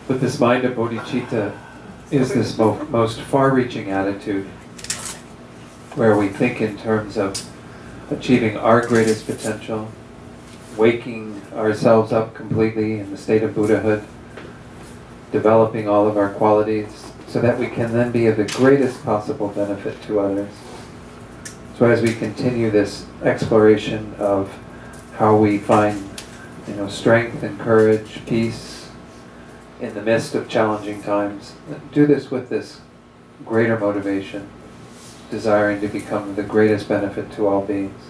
But this mind of bodhicitta is this most far-reaching attitude where we think in terms of achieving our greatest potential, waking ourselves up completely in the state of Buddhahood, developing all of our qualities so that we can then be of the greatest possible benefit to others. So as we continue this exploration of how we find, strength and courage, peace in the midst of challenging times, do this with this greater motivation, desiring to become the greatest benefit to all beings.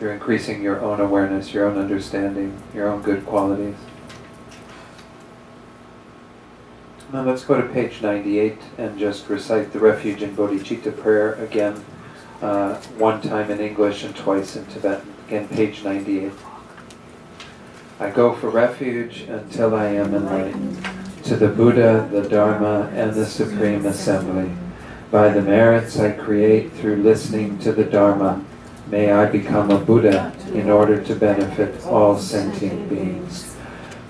You're increasing your own awareness, your own understanding, your own good qualities. Now let's go to page 98 and just recite the Refuge in Bodhicitta prayer again, one time in English and twice in Tibetan. Again, page 98. I go for refuge until I am enlightened, to the Buddha, the Dharma, and the Supreme Assembly. By the merits I create through listening to the Dharma, may I become a Buddha in order to benefit all sentient beings.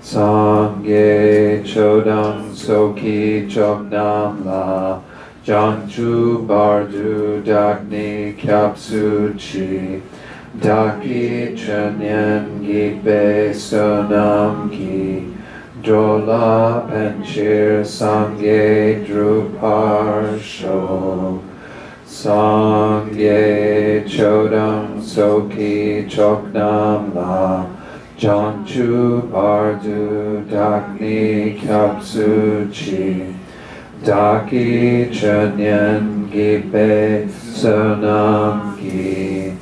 Sangye chodang soki choknam la, jangchu bardu dakni kyapsu chi, daki chanyen gibe sonam ki, dola penchir sangye drupar sho. Sangye chodam soki choknam la, jangchu bardu dakni kyapsu chi, daki chanyen gibe sonam ki,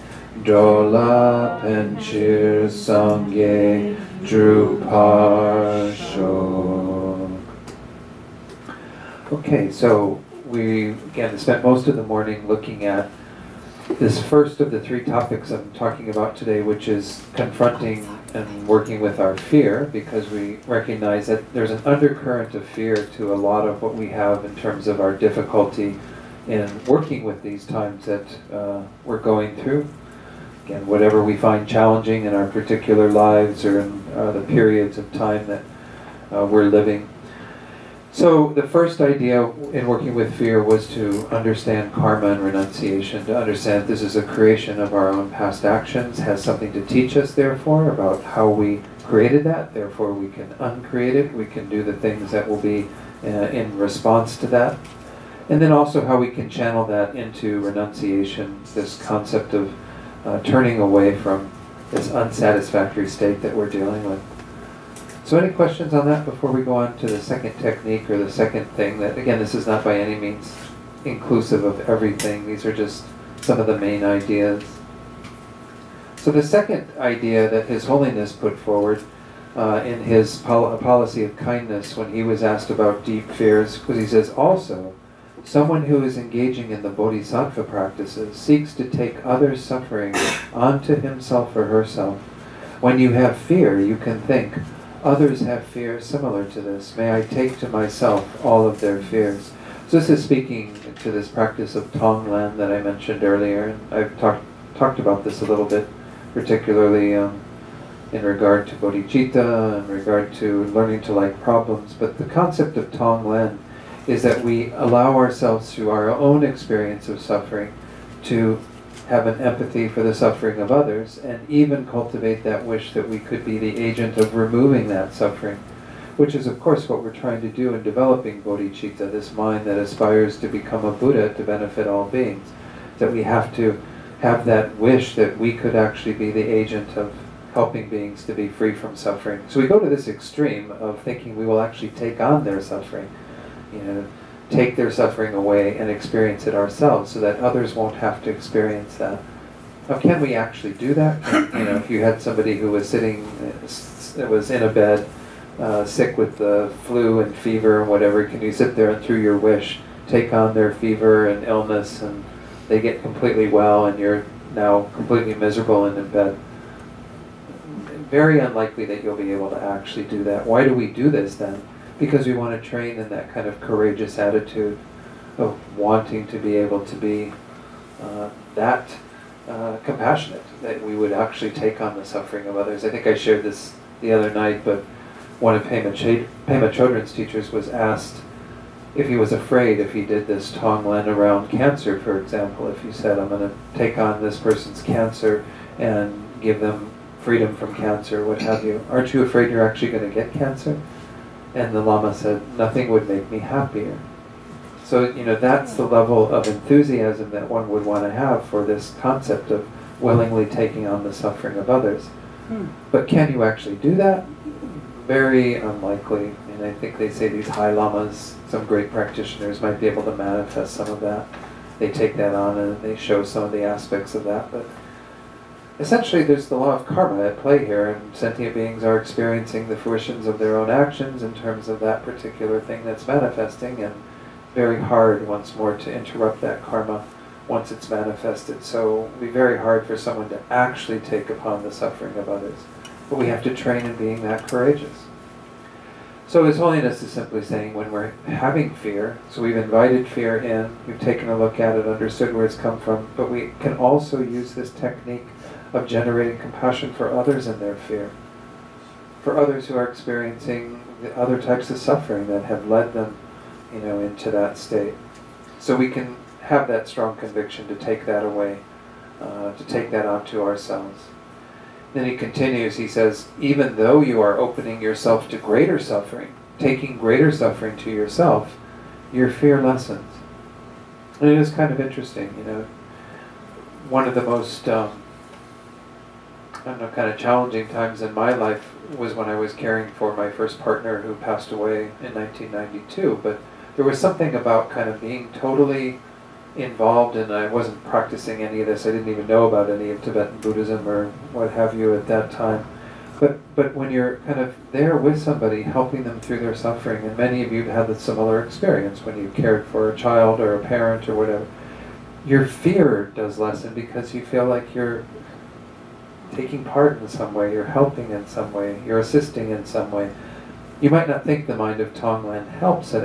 dola penchir sangye drupar sho. Okay, so we again spent most of the morning looking at this first of the three topics I'm talking about today, which is confronting and working with our fear, because we recognize that there's an undercurrent of fear to a lot of what we have in terms of our difficulty in working with these times that we're going through. Again, whatever we find challenging in our particular lives or in the periods of time that we're living. So the first idea in working with fear was to understand karma and renunciation, to understand that this is a creation of our own past actions, has something to teach us, therefore, about how we created that, therefore we can uncreate it, we can do the things that will be in response to that. And then also how we can channel that into renunciation, this concept of turning away from this unsatisfactory state that we're dealing with. So any questions on that before we go on to the second technique or the second thing that, again, this is not by any means inclusive of everything. These are just some of the main ideas. So the second idea that His Holiness put forward in his policy of kindness when he was asked about deep fears, because he says, also, someone who is engaging in the bodhisattva practices seeks to take others' suffering onto himself or herself. When you have fear, you can think, others have fear similar to this. May I take to myself all of their fears? So this is speaking to this practice of Tonglen that I mentioned earlier. And I've talked about this a little bit, particularly in regard to bodhicitta, in regard to learning to like problems. But the concept of Tonglen is that we allow ourselves through our own experience of suffering to have an empathy for the suffering of others, and even cultivate that wish that we could be the agent of removing that suffering, which is of course what we're trying to do in developing bodhicitta, this mind that aspires to become a Buddha to benefit all beings. That we have to have that wish that we could actually be the agent of helping beings to be free from suffering. So we go to this extreme of thinking we will actually take on their suffering, take their suffering away and experience it ourselves so that others won't have to experience that. Now, can we actually do that? If you had somebody who was was in a bed, sick with the flu and fever and whatever, can you sit there and through your wish take on their fever and illness and they get completely well and you're now completely miserable and in bed? Very unlikely that you'll be able to actually do that. Why do we do this then? Because we want to train in that kind of courageous attitude of wanting to be able to be that compassionate, that we would actually take on the suffering of others. I think I shared this the other night, but one of Pema Chodron's teachers was asked if he was afraid if he did this Tonglen around cancer, for example, if he said, I'm going to take on this person's cancer and give them freedom from cancer, what have you. Aren't you afraid you're actually going to get cancer? And the Lama said, nothing would make me happier. So, that's the level of enthusiasm that one would want to have for this concept of willingly taking on the suffering of others. But can you actually do that? Very unlikely. And I think they say these high lamas, some great practitioners might be able to manifest some of that. They take that on and they show some of the aspects of that. But essentially there's the law of karma at play here, and sentient beings are experiencing the fruitions of their own actions in terms of that particular thing that's manifesting, and very hard once more to interrupt that karma once it's manifested. So it would be very hard for someone to actually take upon the suffering of others. But we have to train in being that courageous. So His Holiness is simply saying when we're having fear, so we've invited fear in, we've taken a look at it, understood where it's come from, but we can also use this technique of generating compassion for others in their fear. For others who are experiencing the other types of suffering that have led them into that state. So we can have that strong conviction to take that away, to take that onto ourselves. Then he continues, he says, even though you are opening yourself to greater suffering, taking greater suffering to yourself, your fear lessens. And it is kind of interesting, one of the most, kind of challenging times in my life was when I was caring for my first partner who passed away in 1992, but there was something about kind of being totally involved, and I wasn't practicing any of this. I didn't even know about any of Tibetan Buddhism or what have you at that time. But when you're kind of there with somebody, helping them through their suffering, and many of you have had a similar experience when you cared for a child or a parent or whatever, your fear does lessen because you feel like you're taking part in some way, you're helping in some way, you're assisting in some way. You might not think the mind of Tonglen helps in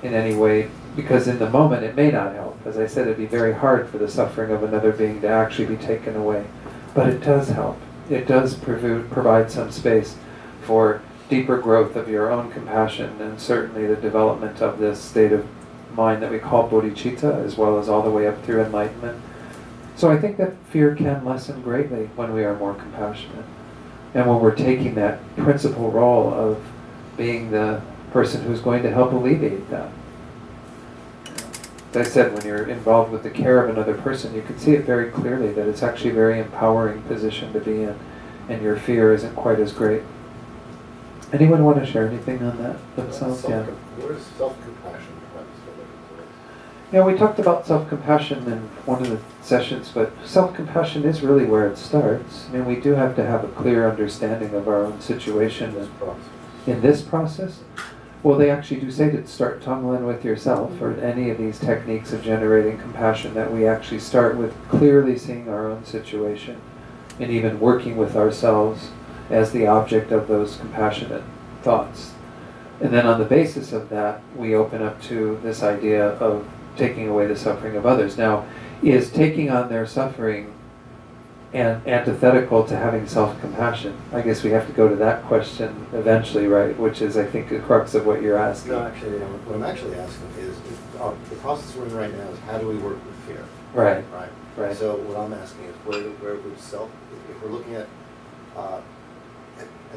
any way, because in the moment it may not help. As I said, it'd be very hard for the suffering of another being to actually be taken away. But it does help. It does provide some space for deeper growth of your own compassion, and certainly the development of this state of mind that we call bodhicitta, as well as all the way up through enlightenment. So I think that fear can lessen greatly when we are more compassionate, and when we're taking that principal role of being the person who's going to help alleviate that. As I said, when you're involved with the care of another person, you can see it very clearly that it's actually a very empowering position to be in, and your fear isn't quite as great. Anyone want to share anything on that themselves? What is self-compassion? Yeah, we talked about self-compassion in one of the sessions, but self-compassion is really where it starts. I mean, we do have to have a clear understanding of our own situation in this process. Well, they actually do say to start Tonglen with yourself, or any of these techniques of generating compassion, that we actually start with clearly seeing our own situation, and even working with ourselves as the object of those compassionate thoughts. And then on the basis of that, we open up to this idea of taking away the suffering of others. Now, is taking on their suffering and antithetical to having self-compassion? I guess we have to go to that question eventually, right? Which is, I think, the crux of what you're asking. No, actually, what I'm actually asking is, the process we're in right now is how do we work with fear? Right. Right. So what I'm asking is, where would if we're looking at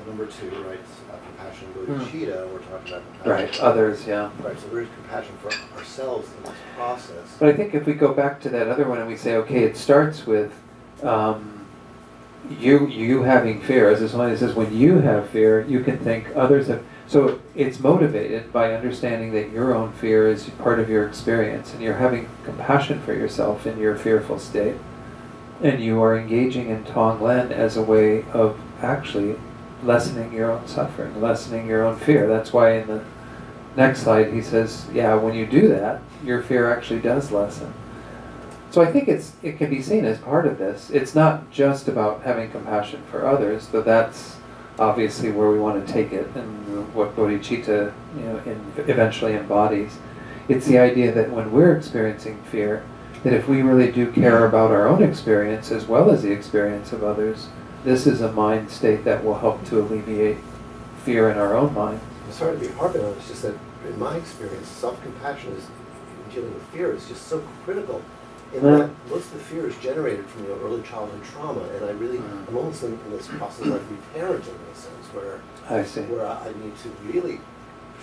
number 2, right, compassion, bodhicitta, we're talking about compassion. Right, others, yeah. Right, so there's compassion for ourselves in this process. But I think if we go back to that other one and we say, okay, it starts with you having fear. As this one says, when you have fear, you can think others have. So it's motivated by understanding that your own fear is part of your experience, and you're having compassion for yourself in your fearful state, and you are engaging in Tonglen as a way of actually lessening your own suffering, lessening your own fear. That's why in the next slide he says, yeah, when you do that, your fear actually does lessen. So I think it can be seen as part of this. It's not just about having compassion for others, though that's obviously where we want to take it and what bodhicitta eventually embodies. It's the idea that when we're experiencing fear, that if we really do care about our own experience as well as the experience of others, this is a mind state that will help to alleviate fear in our own mind. I'm sorry to be harping on it, it's just that in my experience, self-compassion is, in dealing with fear, is just so critical. In that most of the fear is generated from early childhood trauma, and I really, I'm almost in this process of reparenting in a sense, where I see. where I need to really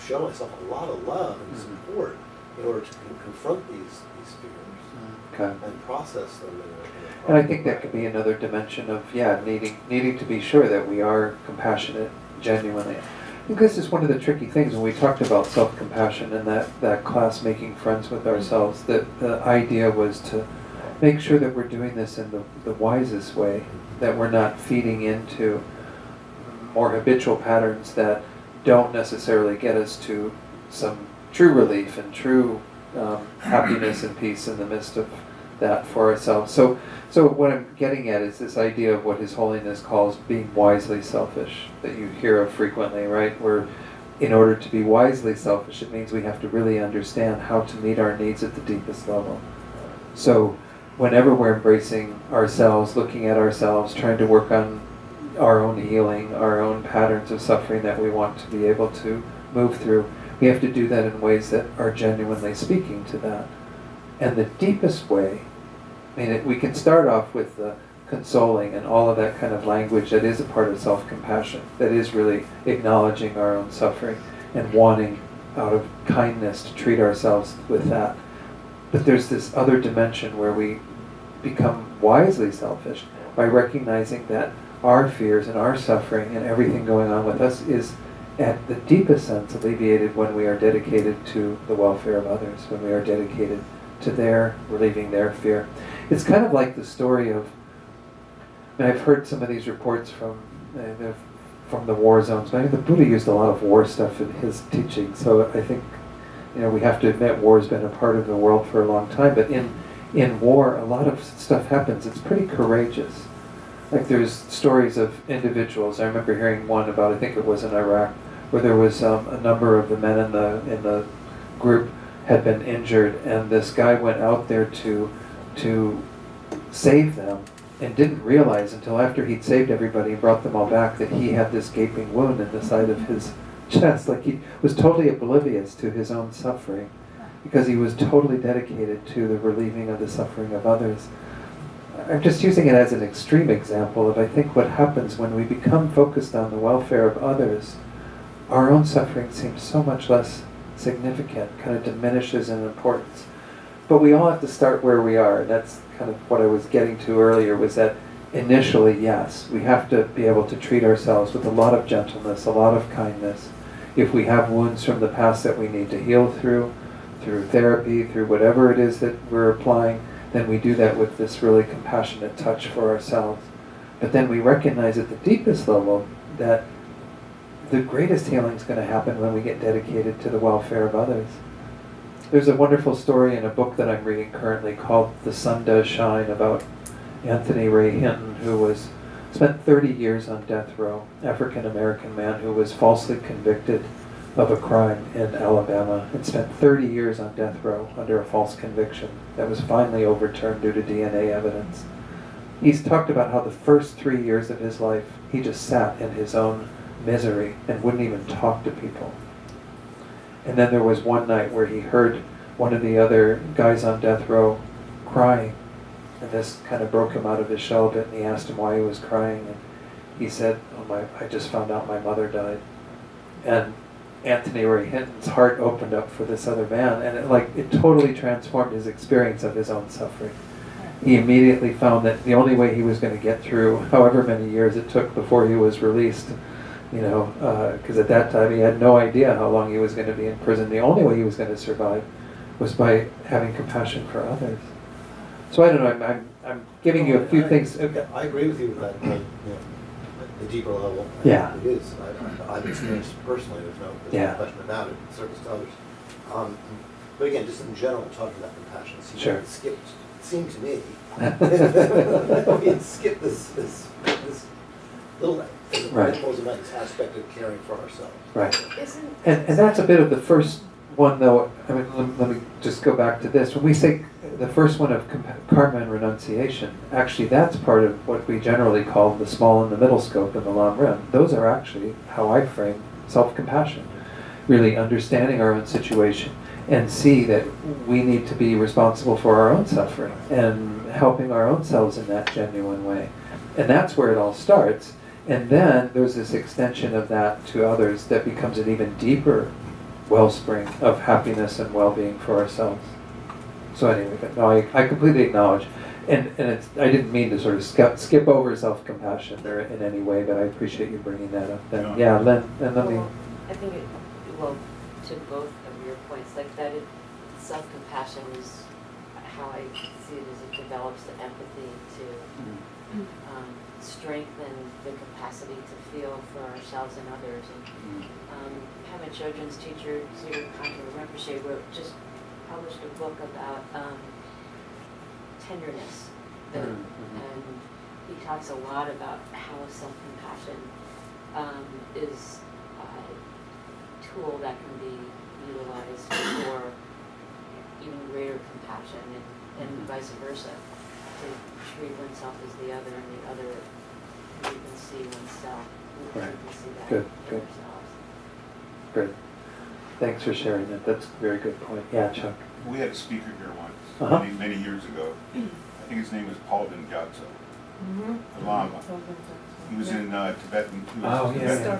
show myself a lot of love and support in order to confront these fears Okay. and process them. In And I think that could be another dimension of, needing to be sure that we are compassionate genuinely. I think this is one of the tricky things when we talked about self-compassion and that class, making friends with ourselves, that the idea was to make sure that we're doing this in the wisest way, that we're not feeding into more habitual patterns that don't necessarily get us to some true relief and true happiness and peace in the midst of that for ourselves. So what I'm getting at is this idea of what His Holiness calls being wisely selfish, that you hear of frequently, right? Where in order to be wisely selfish, it means we have to really understand how to meet our needs at the deepest level. So whenever we're embracing ourselves, looking at ourselves, trying to work on our own healing, our own patterns of suffering that we want to be able to move through, we have to do that in ways that are genuinely speaking to that. And the deepest way, we can start off with the consoling and all of that kind of language that is a part of self-compassion, that is really acknowledging our own suffering and wanting out of kindness to treat ourselves with that. But there's this other dimension where we become wisely selfish by recognizing that our fears and our suffering and everything going on with us is at the deepest sense alleviated when we are dedicated to the welfare of others, when we are dedicated to relieving their fear. It's kind of like the story of, I've heard some of these reports from the war zones. The Buddha used a lot of war stuff in his teaching, so I think we have to admit war has been a part of the world for a long time, but in war a lot of stuff happens. It's pretty courageous. Like there's stories of individuals. I remember hearing one about, I think it was in Iraq, where there was a number of the men in the group had been injured, and this guy went out there to save them, and didn't realize until after he'd saved everybody and brought them all back that he had this gaping wound in the side of his chest. Like he was totally oblivious to his own suffering because he was totally dedicated to the relieving of the suffering of others. I'm just using it as an extreme example of, I think, what happens when we become focused on the welfare of others. Our own suffering seems so much less significant, kind of diminishes in importance. But we all have to start where we are, and that's kind of what I was getting to earlier, was that initially, yes, we have to be able to treat ourselves with a lot of gentleness, a lot of kindness. If we have wounds from the past that we need to heal through therapy, through whatever it is that we're applying, then we do that with this really compassionate touch for ourselves. But then we recognize at the deepest level that the greatest healing is going to happen when we get dedicated to the welfare of others. There's a wonderful story in a book that I'm reading currently called The Sun Does Shine, about Anthony Ray Hinton, who spent 30 years on death row, African-American man who was falsely convicted of a crime in Alabama and spent 30 years on death row under a false conviction that was finally overturned due to DNA evidence. He's talked about how the first 3 years of his life he just sat in his own misery and wouldn't even talk to people. And then there was one night where he heard one of the other guys on death row crying, and this kind of broke him out of his shell a bit, and he asked him why he was crying, and he said, I just found out my mother died. And Anthony Ray Hinton's heart opened up for this other man, and it totally transformed his experience of his own suffering. He immediately found that the only way he was going to get through however many years it took before he was released, because at that time he had no idea how long he was going to be in prison. The only way he was going to survive was by having compassion for others. So I don't know, I'm giving you a few things. I agree with you with that, the deeper level. Yeah. It is. I've experienced it personally, there's no question about it, in service to others. But again, just in general, talking about compassion, it seemed to me, it skipped this little nice aspect of caring for ourselves. Right. And that's a bit of the first one, though. Let me just go back to this. When we say the first one of karma and renunciation, actually that's part of what we generally call the small and the middle scope and the long rim. Those are actually how I frame self-compassion, really understanding our own situation and see that we need to be responsible for our own suffering and helping our own selves in that genuine way. And that's where it all starts. And then there's this extension of that to others that becomes an even deeper wellspring of happiness and well-being for ourselves. So anyway, but no, I completely acknowledge. And it's, I didn't mean to sort of skip over self-compassion there in any way, but I appreciate you bringing that up. Then, yeah, Len, and let me... Well, I think to both of your points, like that self-compassion is how I see it as it develops the empathy to strengthen the capacity to feel for ourselves and others. And having a children's teacher, Frankel wrote, just published a book about tenderness. And he talks a lot about how self-compassion is a tool that can be utilized for even greater compassion and vice versa, to treat oneself as the other and the other you can see oneself. Right. You can see that Good. in ourselves. Good. Thanks for sharing that. That's a very good point. Yeah, Chuck. We had a speaker here once, many years ago. I think his name was Paul Gyatso, a Lama. He was in Tibetan.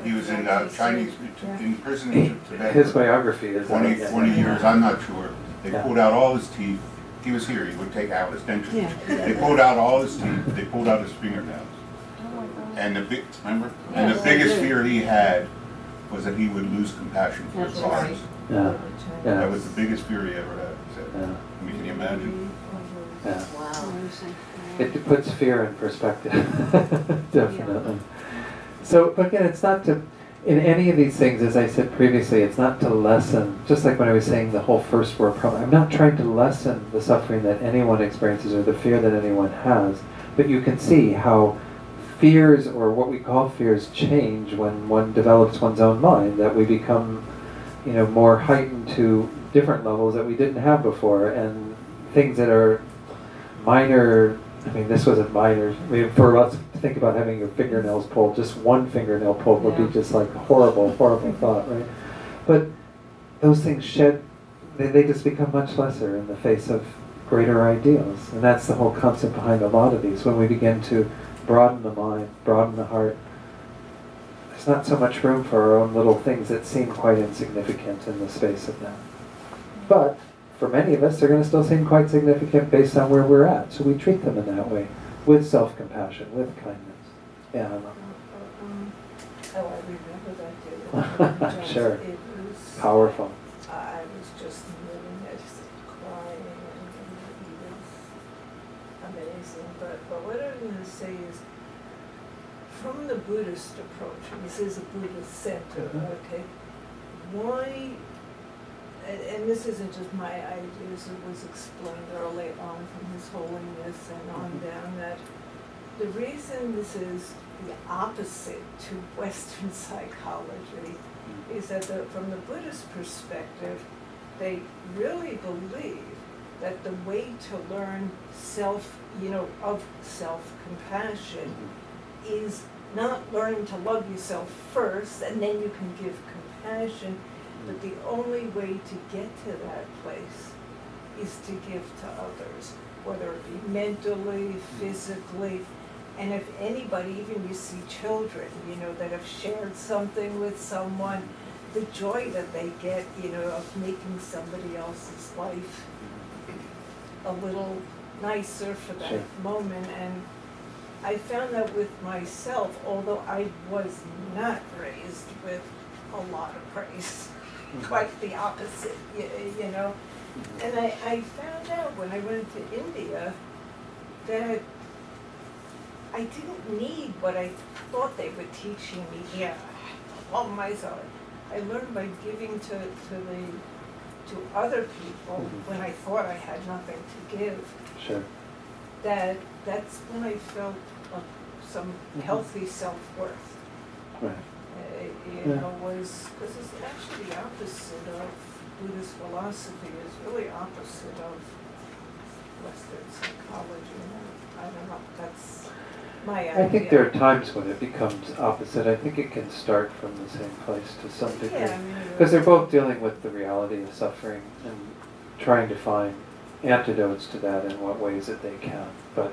He was in Chinese, in prison in Tibet. His biography is 20 years, I'm not sure. They pulled out all his teeth. He was here, he would take out his dentures. Yeah. They pulled out all his teeth, they pulled out his fingernails. And the biggest fear he had was that he would lose compassion for his arms. Yeah. That was the biggest fear he ever had, he said. Yeah. I mean, can you imagine? Yeah. Wow. It puts fear in perspective, definitely. So again, it's not to, in any of these things, as I said previously, it's not to lessen, just like when I was saying the whole first world problem, I'm not trying to lessen the suffering that anyone experiences or the fear that anyone has, but you can see how fears, or what we call fears, change when one develops one's own mind, that we become, more heightened to different levels that we didn't have before, and things that are minor. I mean, this wasn't minor. I mean, for us to think about having your fingernails pulled, just one fingernail pulled would be just like a horrible, horrible thought, right? But those things they just become much lesser in the face of greater ideals. And that's the whole concept behind a lot of these. When we begin to broaden the mind, broaden the heart, there's not so much room for our own little things that seem quite insignificant in the space of that. But for many of us, they're going to still seem quite significant based on where we're at. So we treat them in that way, with self-compassion, with kindness. Yeah, I love I remember that day. Sure. It was powerful. I was just living there, just crying, and it was amazing. But what I'm going to say is, from the Buddhist approach, and this is a Buddhist center, okay, why? And this isn't just my ideas, it was explained early on from His Holiness and on down, that the reason this is the opposite to Western psychology is that from the Buddhist perspective, they really believe that the way to learn of self-compassion is not learning to love yourself first and then you can give compassion. But the only way to get to that place is to give to others, whether it be mentally, physically, and if anybody, even you see children, that have shared something with someone, the joy that they get, of making somebody else's life a little nicer for that moment. And I found that with myself, although I was not raised with a lot of praise. Quite the opposite, And I found out when I went to India that I didn't need what I thought they were teaching me. Yeah, love myself. I learned by giving to other people when I thought I had nothing to give. Sure. That's when I felt some healthy self-worth. Right. Was because it's actually the opposite of Buddhist philosophy. It's really opposite of Western psychology. I don't know. That's my idea. I think there are times when it becomes opposite. I think it can start from the same place to some degree. Yeah, I mean, Because they're both dealing with the reality of suffering and trying to find antidotes to that in what ways that they can. But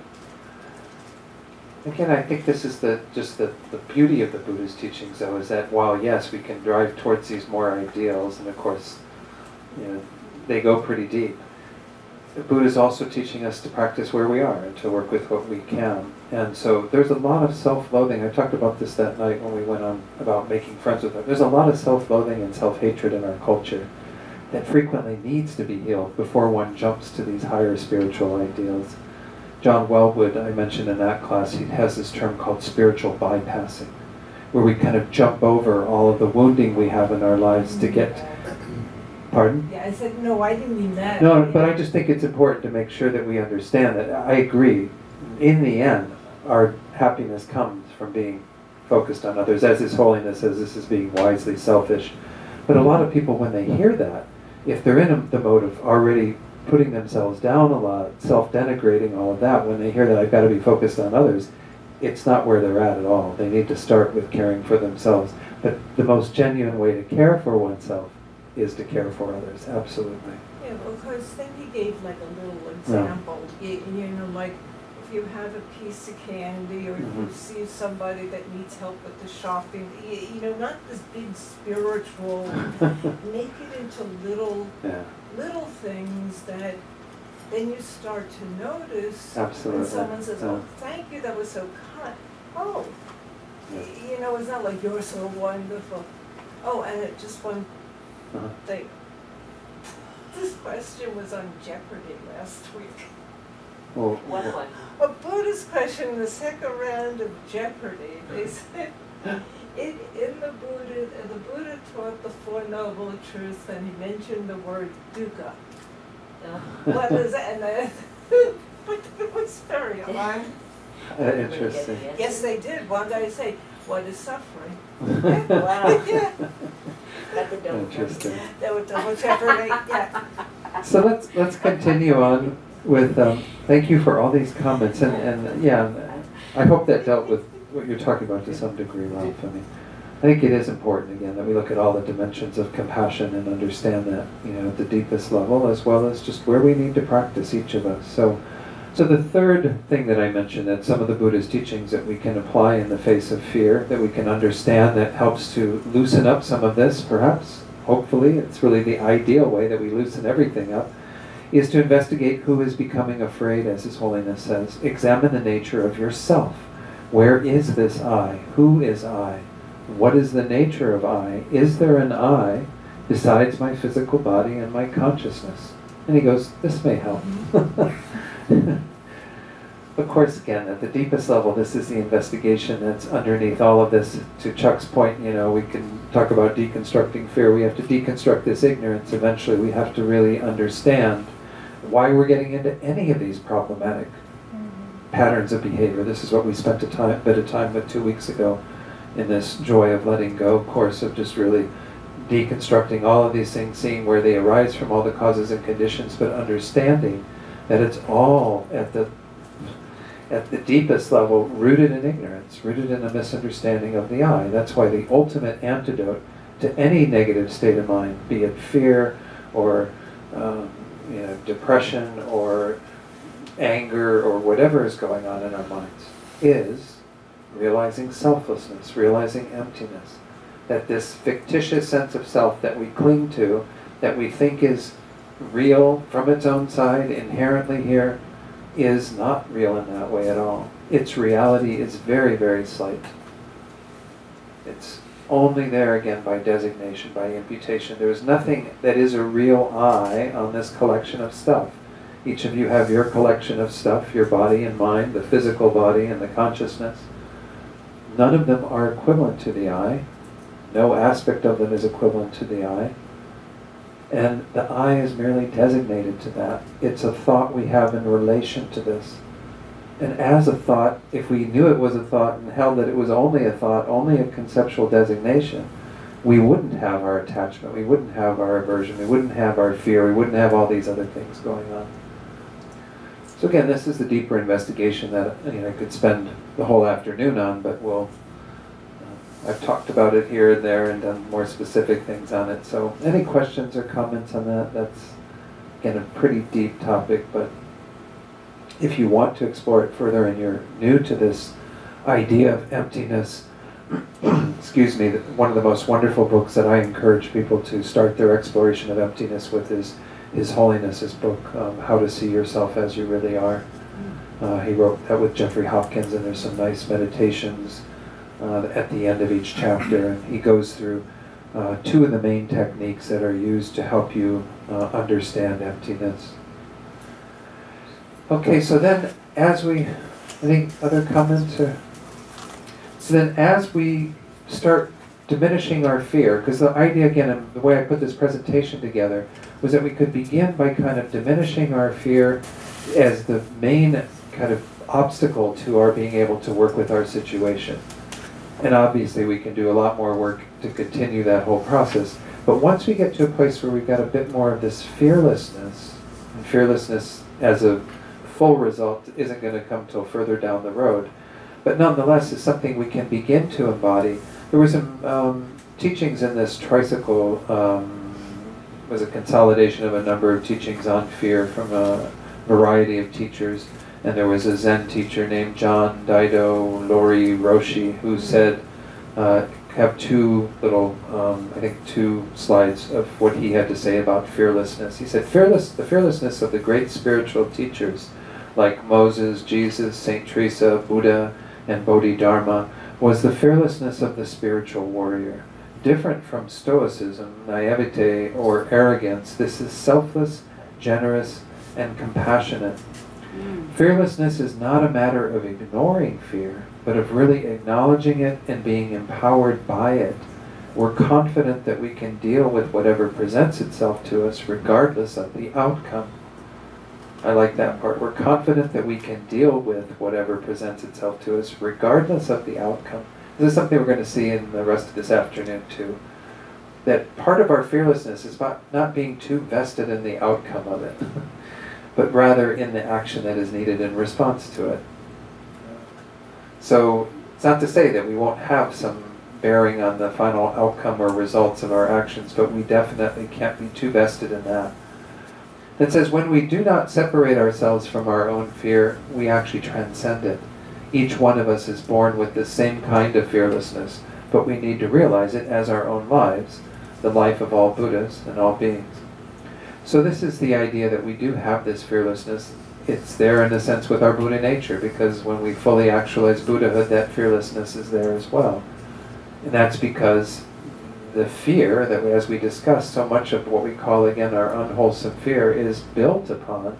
again, I think this is the beauty of the Buddha's teachings, though, is that while, yes, we can drive towards these more ideals, and of course, they go pretty deep, the Buddha's also teaching us to practice where we are and to work with what we can. And so there's a lot of self-loathing. I talked about this that night when we went on about making friends with them. There's a lot of self-loathing and self-hatred in our culture that frequently needs to be healed before one jumps to these higher spiritual ideals. John Wellwood, I mentioned in that class, he has this term called spiritual bypassing, where we kind of jump over all of the wounding we have in our lives to get... Pardon? Yeah, I said, no, I didn't mean that. No, but I just think it's important to make sure that we understand that. I agree. In the end, our happiness comes from being focused on others, as His Holiness says, this is being wisely selfish. But a lot of people, when they hear that, if they're in the mode of already putting themselves down a lot, self-denigrating, all of that, when they hear that I've got to be focused on others, it's not where they're at all. They need to start with caring for themselves. But the most genuine way to care for oneself is to care for others, absolutely. Yeah, well, because then he gave like a little example. Like if you have a piece of candy or you see somebody that needs help with the shopping, not this big spiritual, make it into little things that then you start to notice. Absolutely. When someone says, oh, thank you, that was so kind. Oh, it's not like you're so wonderful. Oh, and just one thing. This question was on Jeopardy last week. Well, What one? A Buddhist question in the second round of Jeopardy. They said, in the Buddha taught the Four Noble Truths, and he mentioned the word dukkha. What is that? And but it was very hard. interesting. Yes, they did. One guy say, what is suffering? Wow. Yeah. Got the double Interesting. That would double Jeopardy, yeah. So let's continue on with, thank you for all these comments, and I hope that dealt with what you're talking about to some degree, Ralph. I think it is important, again, that we look at all the dimensions of compassion and understand that, at the deepest level, as well as just where we need to practice, each of us. So the third thing that I mentioned, that some of the Buddha's teachings that we can apply in the face of fear, that we can understand, that helps to loosen up some of this, perhaps, hopefully, it's really the ideal way that we loosen everything up, is to investigate who is becoming afraid, as His Holiness says. Examine the nature of yourself. Where is this I? Who is I? What is the nature of I? Is there an I besides my physical body and my consciousness? And he goes, this may help. Of course, again, at the deepest level, this is the investigation that's underneath all of this. To Chuck's point, we can talk about deconstructing fear. We have to deconstruct this ignorance. Eventually, we have to really understand why we're getting into any of these problematic patterns of behavior. This is what we spent a bit of time with 2 weeks ago in this Joy of Letting Go course, of just really deconstructing all of these things, seeing where they arise from, all the causes and conditions, but understanding that it's all at the deepest level rooted in ignorance, rooted in a misunderstanding of the I. That's why the ultimate antidote to any negative state of mind, be it fear or depression or anger or whatever is going on in our minds, is realizing selflessness, realizing emptiness. That this fictitious sense of self that we cling to, that we think is real from its own side, inherently here, is not real in that way at all. Its reality is very, very slight. It's only there, again, by designation, by imputation. There is nothing that is a real I on this collection of stuff. Each of you have your collection of stuff, your body and mind, the physical body and the consciousness. None of them are equivalent to the I. No aspect of them is equivalent to the I. And the I is merely designated to that. It's a thought we have in relation to this. And as a thought, if we knew it was a thought and held that it was only a thought, only a conceptual designation, we wouldn't have our attachment, we wouldn't have our aversion, we wouldn't have our fear, we wouldn't have all these other things going on. So again, this is the deeper investigation that I could spend the whole afternoon on, but I've talked about it here and there and done more specific things on it. So any questions or comments on that? That's, again, a pretty deep topic, but if you want to explore it further and you're new to this idea of emptiness, excuse me, one of the most wonderful books that I encourage people to start their exploration of emptiness with is His Holiness's book, How to See Yourself as You Really Are. He wrote that with Jeffrey Hopkins, and there's some nice meditations at the end of each chapter. And he goes through two of the main techniques that are used to help you understand emptiness. Okay, so then any other comments? So then as we start diminishing our fear, because the idea, again, and the way I put this presentation together, was that we could begin by kind of diminishing our fear as the main kind of obstacle to our being able to work with our situation. And obviously we can do a lot more work to continue that whole process. But once we get to a place where we've got a bit more of this fearlessness, and fearlessness as a full result isn't going to come till further down the road, but nonetheless is something we can begin to embody. There were some teachings in this tricycle, was a consolidation of a number of teachings on fear from a variety of teachers. And there was a Zen teacher named John Daido Lori Roshi who said, have two little, I think 2 slides of what he had to say about fearlessness. He said, the fearlessness of the great spiritual teachers like Moses, Jesus, Saint Teresa, Buddha, and Bodhidharma was the fearlessness of the spiritual warrior. Different from stoicism, naivete, or arrogance, this is selfless, generous, and compassionate. Fearlessness is not a matter of ignoring fear, but of really acknowledging it and being empowered by it. We're confident that we can deal with whatever presents itself to us regardless of the outcome. I like that part. We're confident that we can deal with whatever presents itself to us regardless of the outcome. This is something we're going to see in the rest of this afternoon too. That part of our fearlessness is about not being too vested in the outcome of it, but rather in the action that is needed in response to it. So it's not to say that we won't have some bearing on the final outcome or results of our actions, but we definitely can't be too vested in that. It says, when we do not separate ourselves from our own fear, we actually transcend it. Each one of us is born with the same kind of fearlessness, but we need to realize it as our own lives, the life of all Buddhas and all beings. So this is the idea that we do have this fearlessness. It's there in a sense with our Buddha nature, because when we fully actualize Buddhahood, that fearlessness is there as well. And that's because the fear that, as we discussed, so much of what we call, again, our unwholesome fear is built upon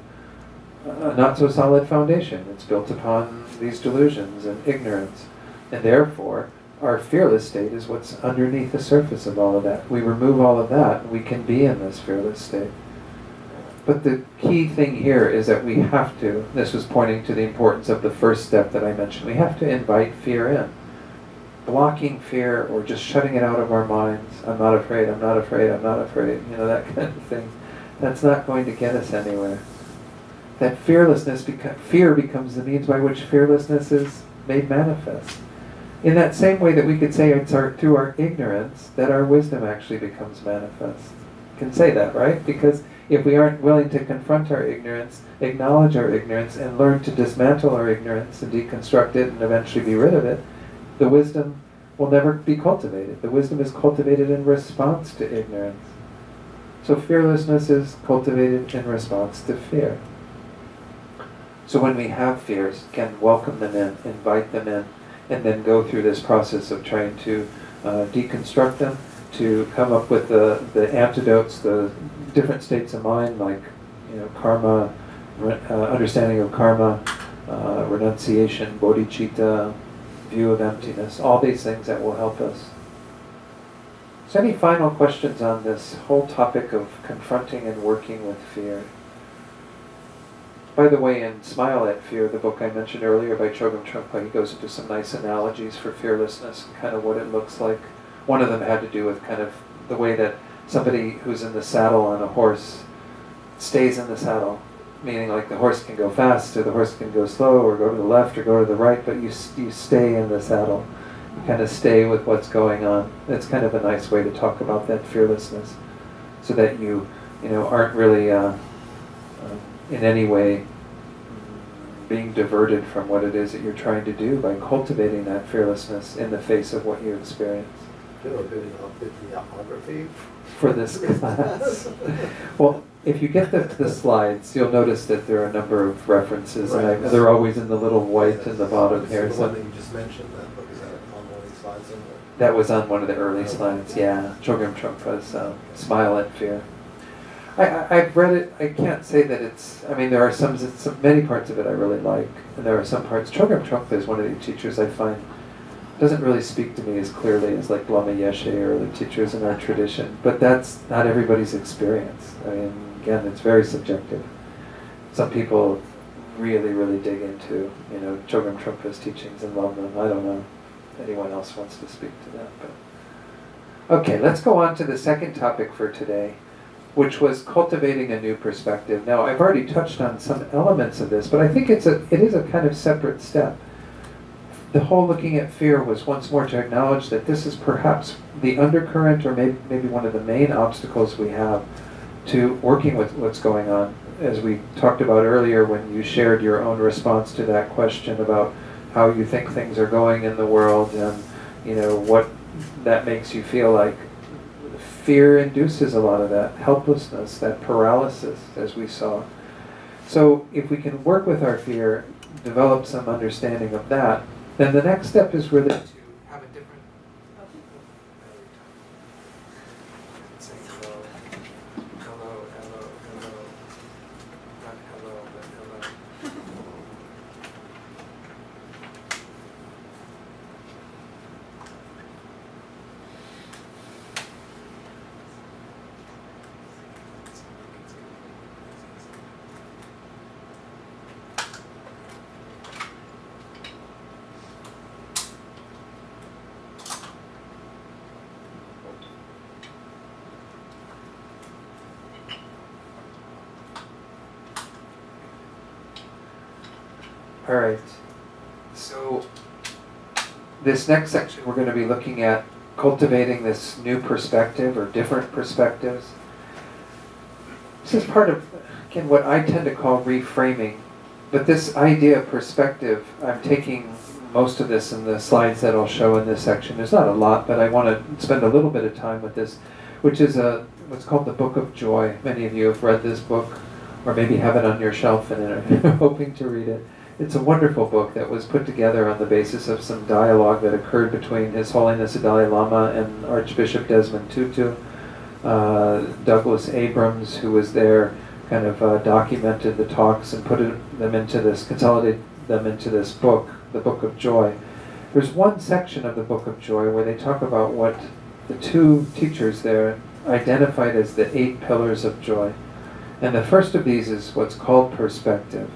a not so solid foundation. It's built upon these delusions and ignorance. And therefore, our fearless state is what's underneath the surface of all of that. We remove all of that, we can be in this fearless state. But the key thing here is that we have to, this was pointing to the importance of the first step that I mentioned, we have to invite fear in. Blocking fear or just shutting it out of our minds, I'm not afraid, I'm not afraid, I'm not afraid, that kind of thing, that's not going to get us anywhere. That fearlessness, fear becomes the means by which fearlessness is made manifest. In that same way that we could say it's through our ignorance that our wisdom actually becomes manifest. You can say that, right? Because if we aren't willing to confront our ignorance, acknowledge our ignorance, and learn to dismantle our ignorance and deconstruct it and eventually be rid of it, the wisdom will never be cultivated. The wisdom is cultivated in response to ignorance. So fearlessness is cultivated in response to fear. So when we have fears, again, welcome them in, invite them in, and then go through this process of trying to deconstruct them, to come up with the antidotes, the different states of mind, like karma, understanding of karma, renunciation, bodhicitta, view of emptiness, all these things that will help us. So any final questions on this whole topic of confronting and working with fear? By the way, in Smile at Fear, the book I mentioned earlier by Chogyam Trungpa, he goes into some nice analogies for fearlessness and kind of what it looks like. One of them had to do with kind of the way that somebody who's in the saddle on a horse stays in the saddle. meaning like the horse can go fast, or the horse can go slow, or go to the left, or go to the right, but you stay in the saddle. You kind of stay with what's going on. It's kind of a nice way to talk about that fearlessness, so that you aren't really in any way being diverted from what it is that you're trying to do by cultivating that fearlessness in the face of what you experience. Do a bit of bibliography For this class. Well, if you get the slides, you'll notice that there are a number of references, Right. and they're always in the little white in the bottom here. The So one that you just mentioned, that book, is that on one of these slides somewhere? that was on one of the early slides, yeah. Chogyam Trungpa's Smile at Fear. I've read it. I can't say that it's. I mean, there are some many parts of it I really like, and there are some parts. Chogyam Trungpa is one of the teachers I find doesn't really speak to me as clearly as like Lama Yeshe or the teachers in our tradition. But that's not everybody's experience. I mean, again, it's very subjective. Some people really, really dig into Chogyam Trungpa's teachings and love them. I don't know if anyone else wants to speak to that. But okay, let's go on to the second topic for today, which was cultivating a new perspective. Now, I've already touched on some elements of this, but I think it is a kind of separate step. The whole looking at fear was once more to acknowledge that this is perhaps the undercurrent, or maybe one of the main obstacles we have to working with what's going on. As we talked about earlier when you shared your own response to that question about how you think things are going in the world, and what that makes you feel like. Fear induces a lot of that helplessness, that paralysis, as we saw. So if we can work with our fear, develop some understanding of that, then the next step is really to have a different... Say hello, hello, hello, hello. Not hello, but hello. All right, so this next section we're going to be looking at cultivating this new perspective or different perspectives. This is part of, again, what I tend to call reframing. But this idea of perspective, I'm taking most of this in the slides that I'll show in this section. There's not a lot, but I want to spend a little bit of time with this, which is what's called the Book of Joy. Many of you have read this book, or maybe have it on your shelf and are hoping to read it. It's a wonderful book that was put together on the basis of some dialogue that occurred between His Holiness the Dalai Lama and Archbishop Desmond Tutu. Douglas Abrams, who was there, kind of documented the talks and consolidated them into this book, the Book of Joy. There's one section of the Book of Joy where they talk about what the two teachers there identified as the 8 pillars of joy. And the first of these is what's called perspective.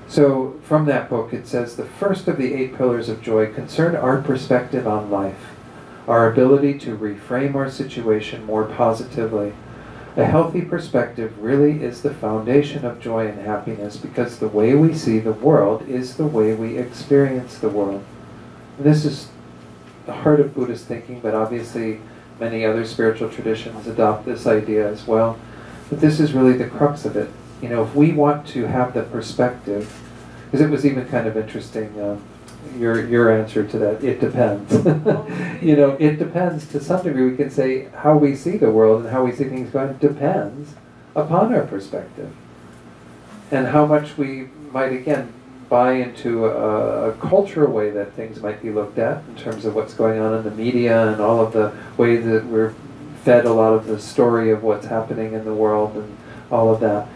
So from that book it says the first of the 8 pillars of joy concern our perspective on life, our ability to reframe our situation more positively. A healthy perspective really is the foundation of joy and happiness, because the way we see the world is the way we experience the world. And this is the heart of Buddhist thinking, but obviously many other spiritual traditions adopt this idea as well. But this is really the crux of it. If we want to have the perspective, because it was even kind of interesting, your answer to that, it depends. It depends to some degree. We can say how we see the world and how we see things going depends upon our perspective. And how much we might, again, buy into a cultural way that things might be looked at in terms of what's going on in the media and all of the ways that we're fed a lot of the story of what's happening in the world and all of that.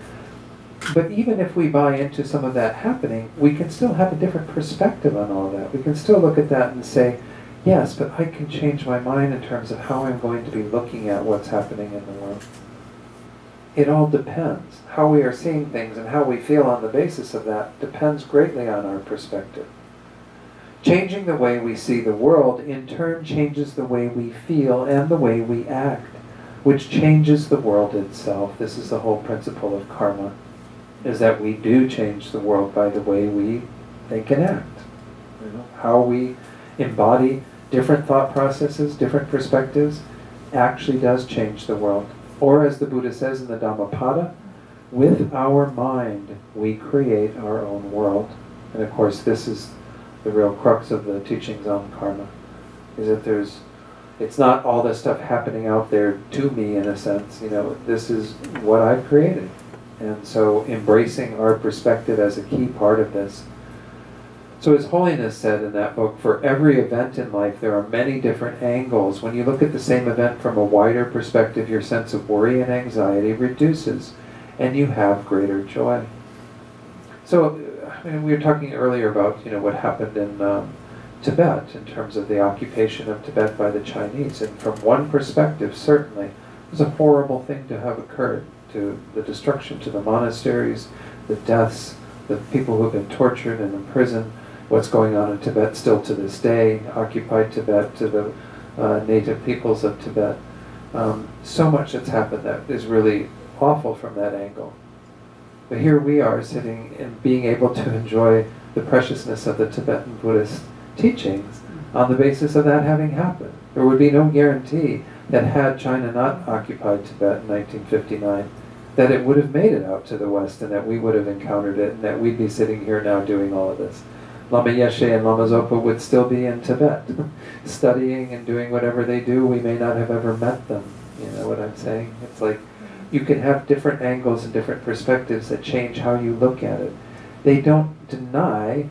But even if we buy into some of that happening, we can still have a different perspective on all of that. We can still look at that and say, yes, but I can change my mind in terms of how I'm going to be looking at what's happening in the world. It all depends. How we are seeing things and how we feel on the basis of that depends greatly on our perspective. Changing the way we see the world in turn changes the way we feel and the way we act, which changes the world itself. This is the whole principle of karma. is that we do change the world by the way we think and act. You know, how we embody different thought processes, different perspectives, actually does change the world. Or as the Buddha says in the Dhammapada, with our mind we create our own world. And of course this is the real crux of the teachings on karma, is that it's not all this stuff happening out there to me in a sense, you know, this is what I've created. And so embracing our perspective as a key part of this. So His Holiness said in that book, for every event in life there are many different angles. When you look at the same event from a wider perspective, your sense of worry and anxiety reduces and you have greater joy. So I mean, we were talking earlier about, you know, what happened in Tibet in terms of the occupation of Tibet by the Chinese. And from one perspective, certainly, it was a horrible thing to have occurred, to the destruction to the monasteries, the deaths, the people who have been tortured and imprisoned, what's going on in Tibet still to this day, occupied Tibet, to the native peoples of Tibet. So much that's happened that is really awful from that angle. But here we are sitting and being able to enjoy the preciousness of the Tibetan Buddhist teachings on the basis of that having happened. There would be no guarantee that had China not occupied Tibet in 1959, that it would have made it out to the West and that we would have encountered it and that we'd be sitting here now doing all of this. Lama Yeshe and Lama Zopa would still be in Tibet, studying and doing whatever they do. We may not have ever met them. You know what I'm saying? It's like you can have different angles and different perspectives that change how you look at it. They don't deny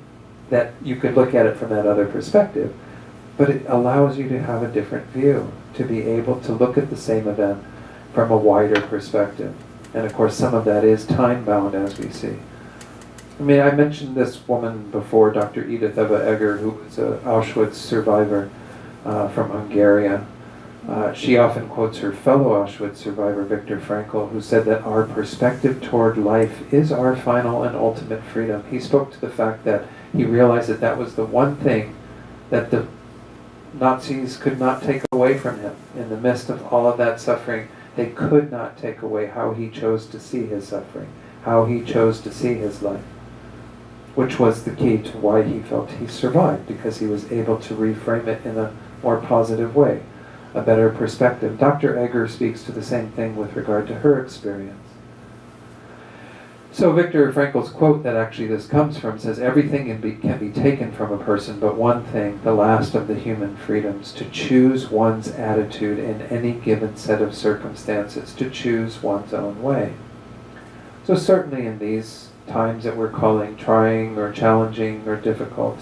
that you could look at it from that other perspective, but it allows you to have a different view, to be able to look at the same event from a wider perspective. And of course some of that is time-bound, as we see. I mean, I mentioned this woman before, Dr. Edith Eva Eger, who was an Auschwitz survivor from Hungary. She often quotes her fellow Auschwitz survivor, Viktor Frankel, who said that our perspective toward life is our final and ultimate freedom. He spoke to the fact that he realized that that was the one thing that the Nazis could not take away from him. In the midst of all of that suffering, they could not take away how he chose to see his suffering, how he chose to see his life, which was the key to why he felt he survived, because he was able to reframe it in a more positive way, a better perspective. Dr. Egger speaks to the same thing with regard to her experience. So Viktor Frankl's quote that actually this comes from says, everything can be taken from a person, but one thing, the last of the human freedoms, to choose one's attitude in any given set of circumstances, to choose one's own way. So certainly in these times that we're calling trying or challenging or difficult,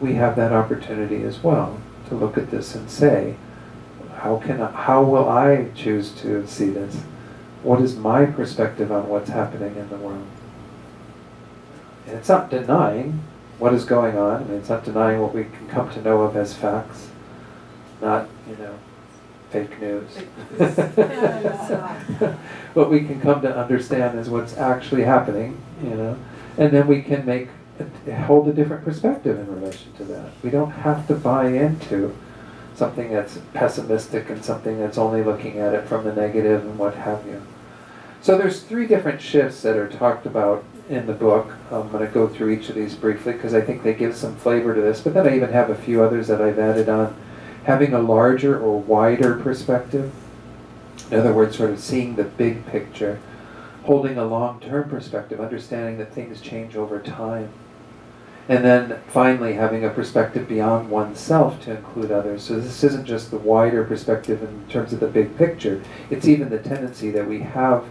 we have that opportunity as well to look at this and say, how will I choose to see this? What is my perspective on what's happening in the world? And it's not denying what is going on. I mean, it's not denying what we can come to know of as facts, not, fake news. What we can come to understand is what's actually happening, and then we can hold a different perspective in relation to that. We don't have to buy into something that's pessimistic and something that's only looking at it from the negative and what have you. So there's 3 different shifts that are talked about in the book. I'm going to go through each of these briefly because I think they give some flavor to this, but then I even have a few others that I've added on. Having a larger or wider perspective, in other words, sort of seeing the big picture, holding a long-term perspective, understanding that things change over time. And then finally having a perspective beyond oneself to include others. So this isn't just the wider perspective in terms of the big picture. It's even the tendency that we have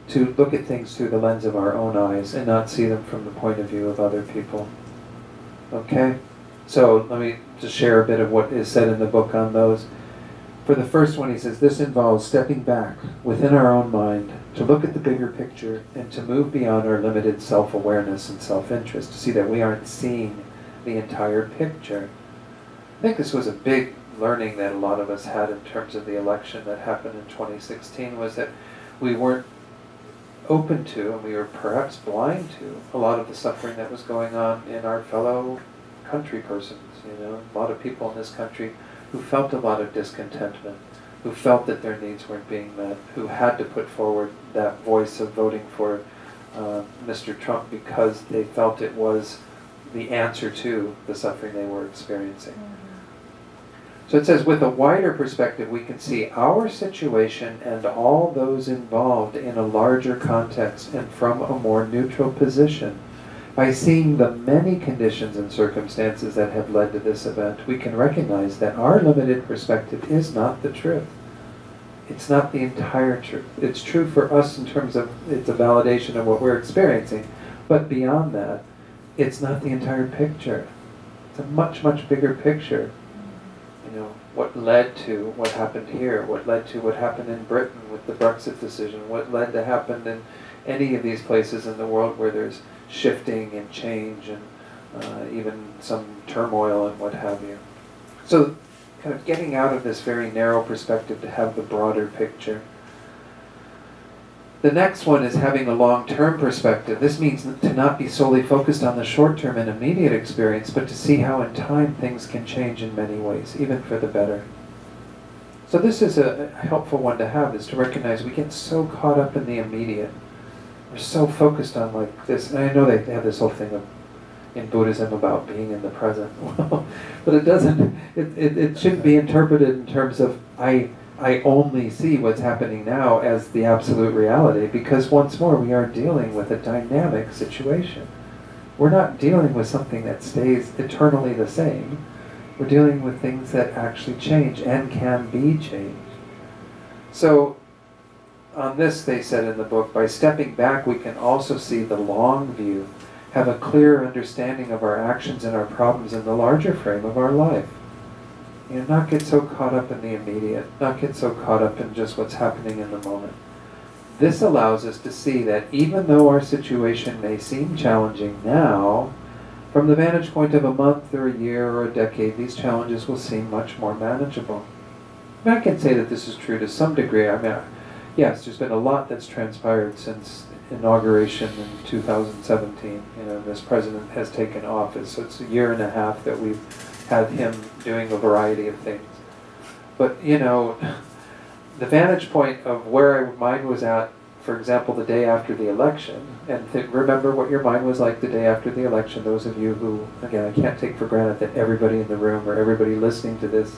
to look at things through the lens of our own eyes and not see them from the point of view of other people. Okay? So let me just share a bit of what is said in the book on those. For the first one, he says, this involves stepping back within our own mind to look at the bigger picture and to move beyond our limited self-awareness and self-interest, to see that we aren't seeing the entire picture. I think this was a big learning that a lot of us had in terms of the election that happened in 2016, was that we weren't open to, and we were perhaps blind to, a lot of the suffering that was going on in our fellow country persons. A lot of people in this country who felt a lot of discontentment, who felt that their needs weren't being met, who had to put forward that voice of voting for Mr. Trump because they felt it was the answer to the suffering they were experiencing. So it says, with a wider perspective, we can see our situation and all those involved in a larger context and from a more neutral position. By seeing the many conditions and circumstances that have led to this event, we can recognize that our limited perspective is not the truth. It's not the entire truth. It's true for us in terms of it's a validation of what we're experiencing, but beyond that, it's not the entire picture. It's a much, much bigger picture. You know, what led to what happened here, what led to what happened in Britain with the Brexit decision, what led to happen in any of these places in the world where there's shifting and change and even some turmoil and what have you. So kind of getting out of this very narrow perspective to have the broader picture. The next one is having a long-term perspective. This means to not be solely focused on the short-term and immediate experience, but to see how in time things can change in many ways, even for the better. So this is a helpful one to have, is to recognize we get so caught up in the immediate. We're so focused on like this, and I know they have this whole thing of, in Buddhism about being in the present. But it doesn't, it shouldn't be interpreted in terms of I only see what's happening now as the absolute reality, because once more we are dealing with a dynamic situation. We're not dealing with something that stays eternally the same. We're dealing with things that actually change and can be changed. So on this, they said in the book, by stepping back we can also see the long view, have a clearer understanding of our actions and our problems in the larger frame of our life. You know, not get so caught up in the immediate, not get so caught up in just what's happening in the moment. This allows us to see that even though our situation may seem challenging now, from the vantage point of a month or a year or a decade, these challenges will seem much more manageable. And I can say that this is true to some degree. I mean, yes, there's been a lot that's transpired since inauguration in 2017. You know, this president has taken office, so it's a year and a half that we've had him doing a variety of things. But, you know, the vantage point of where mine was at, for example, the day after the election, and remember what your mind was like the day after the election, those of you who, again, I can't take for granted that everybody in the room or everybody listening to this,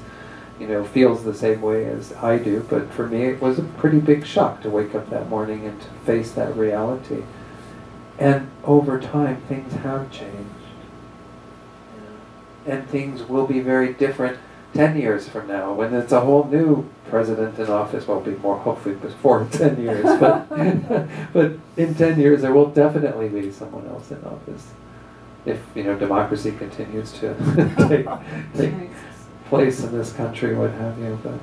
you know, feels the same way as I do, but for me it was a pretty big shock to wake up that morning and to face that reality. And over time, things have changed. And things will be very different 10 years from now, when it's a whole new president in office. Well, it'll be more, hopefully, before 10 years, but, but in 10 years there will definitely be someone else in office. If, you know, democracy continues to take place in this country, what have you. But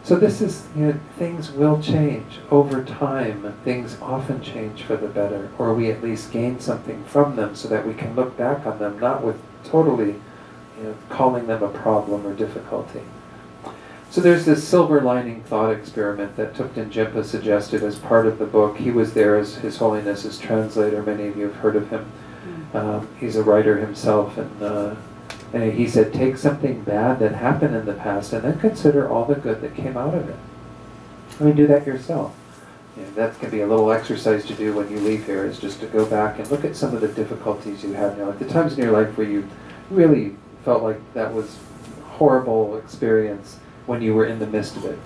so this is, you know, things will change over time, and things often change for the better, or we at least gain something from them so that we can look back on them, not with totally, you know, calling them a problem or difficulty. So there's this silver lining thought experiment that Thupten Jinpa suggested as part of the book. He was there as His Holiness's translator. Many of you have heard of him. He's a writer himself, and he said, take something bad that happened in the past and then consider all the good that came out of it. I mean, do that yourself. You know, that can be a little exercise to do when you leave here, is just to go back and look at some of the difficulties you had now. At the times in your life where you really felt like that was a horrible experience when you were in the midst of it.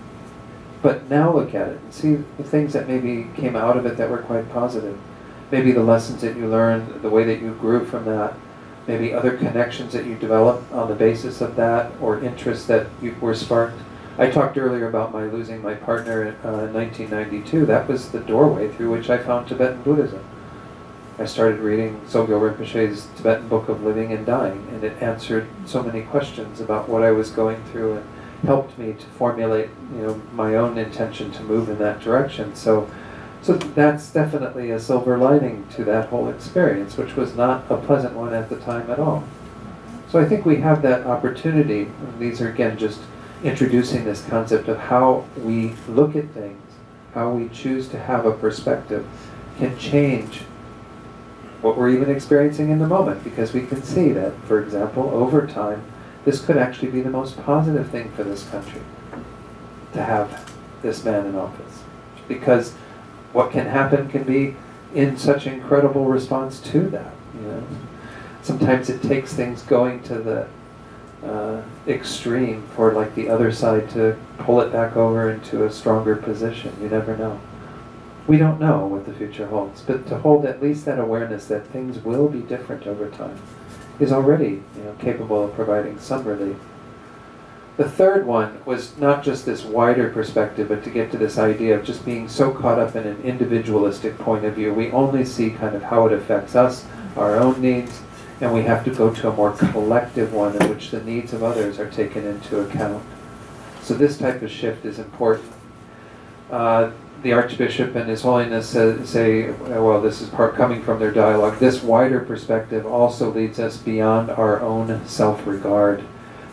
But now look at it and see the things that maybe came out of it that were quite positive. Maybe the lessons that you learned, the way that you grew from that, maybe other connections that you developed on the basis of that, or interests that were sparked. I talked earlier about my losing my partner in 1992. That was the doorway through which I found Tibetan Buddhism. I started reading Sogyal Rinpoche's Tibetan Book of Living and Dying, and it answered so many questions about what I was going through and helped me to formulate, you know, my own intention to move in that direction. So that's definitely a silver lining to that whole experience, which was not a pleasant one at the time at all. So I think we have that opportunity. And these are, again, just introducing this concept of how we look at things, how we choose to have a perspective can change what we're even experiencing in the moment, because we can see that, for example, over time, this could actually be the most positive thing for this country, to have this man in office. Because what can happen can be in such incredible response to that. You know, sometimes it takes things going to the extreme for like the other side to pull it back over into a stronger position. You never know. We don't know what the future holds, but to hold at least that awareness that things will be different over time is already, you know, capable of providing some relief. The third one was not just this wider perspective, but to get to this idea of just being so caught up in an individualistic point of view. We only see kind of how it affects us, our own needs, and we have to go to a more collective one in which the needs of others are taken into account. So this type of shift is important. The Archbishop and His Holiness say, well, this is part coming from their dialogue, this wider perspective also leads us beyond our own self-regard.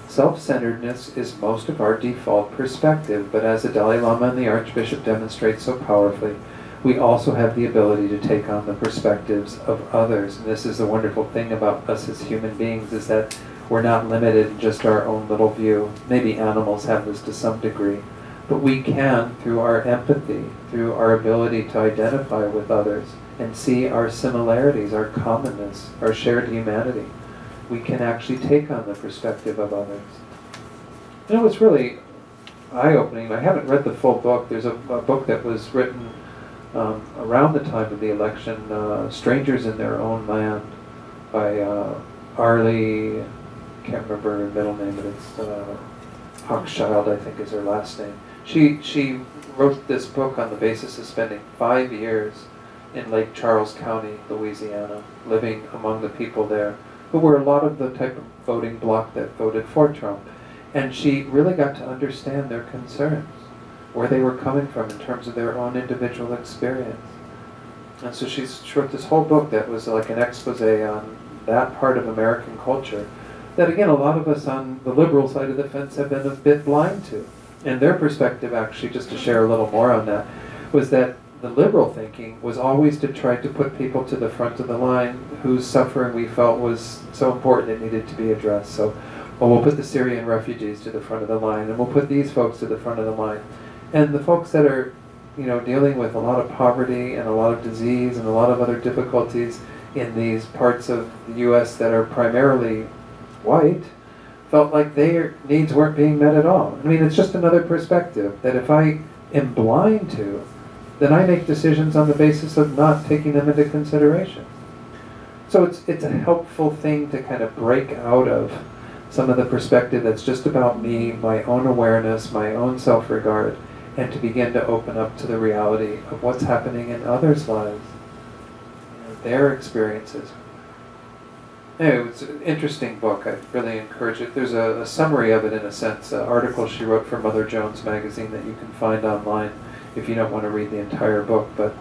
Self-centeredness is most of our default perspective, but as the Dalai Lama and the Archbishop demonstrate so powerfully, we also have the ability to take on the perspectives of others. And this is the wonderful thing about us as human beings, is that we're not limited in just our own little view. Maybe animals have this to some degree. But we can, through our empathy, through our ability to identify with others and see our similarities, our commonness, our shared humanity, we can actually take on the perspective of others. You know, it's really eye-opening. I haven't read the full book. There's a book that was written around the time of the election, Strangers in Their Own Land, by Arlie, can't remember her middle name, but it's Hochschild, I think is her last name. She wrote this book on the basis of spending 5 years in Lake Charles County, Louisiana, living among the people there, who were a lot of the type of voting bloc that voted for Trump. And she really got to understand their concerns, where they were coming from in terms of their own individual experience. And so she wrote this whole book that was like an expose on that part of American culture that, again, a lot of us on the liberal side of the fence have been a bit blind to. And their perspective, actually, just to share a little more on that, was that the liberal thinking was always to try to put people to the front of the line whose suffering we felt was so important it needed to be addressed. So, well, we'll put the Syrian refugees to the front of the line, and we'll put these folks to the front of the line. And the folks that are, you know, dealing with a lot of poverty and a lot of disease and a lot of other difficulties in these parts of the U.S. that are primarily white, felt like their needs weren't being met at all. I mean, it's just another perspective that if I am blind to, then I make decisions on the basis of not taking them into consideration. So it's a helpful thing to kind of break out of some of the perspective that's just about me, my own awareness, my own self-regard, and to begin to open up to the reality of what's happening in others' lives, you know, their experiences. Anyway, it's an interesting book. I really encourage it. There's a summary of it, in a sense, an article she wrote for Mother Jones magazine that you can find online if you don't want to read the entire book. But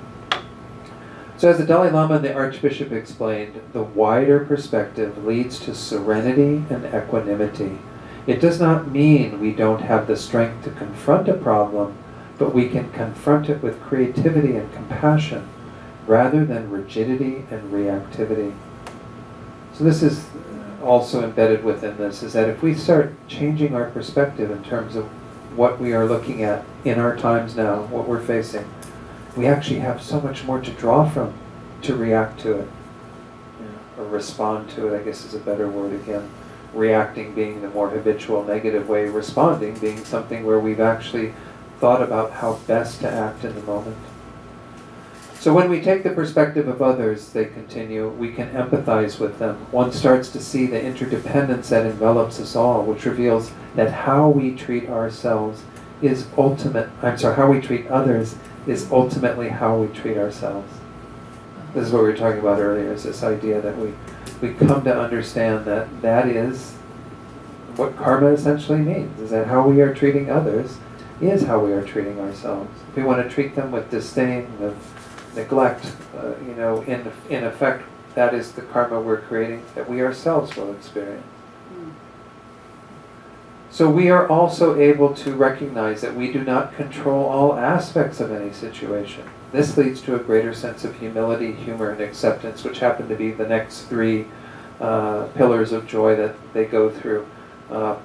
so as the Dalai Lama and the Archbishop explained, the wider perspective leads to serenity and equanimity. It does not mean we don't have the strength to confront a problem, but we can confront it with creativity and compassion rather than rigidity and reactivity. So this is also embedded within this, is that if we start changing our perspective in terms of what we are looking at in our times now, what we're facing, we actually have so much more to draw from to react to it, or respond to it, I guess is a better word again. Reacting being the more habitual negative way, responding being something where we've actually thought about how best to act in the moment. So when we take the perspective of others, they continue, we can empathize with them. One starts to see the interdependence that envelops us all, which reveals that how we treat ourselves is how we treat others is ultimately how we treat ourselves. This is what we were talking about earlier, is this idea that we come to understand that that is what karma essentially means, is that how we are treating others is how we are treating ourselves. If we want to treat them with disdain, with neglect, in effect, that is the karma we're creating that we ourselves will experience. So we are also able to recognize that we do not control all aspects of any situation. This leads to a greater sense of humility, humor, and acceptance, which happen to be the next 3 pillars of joy that they go through.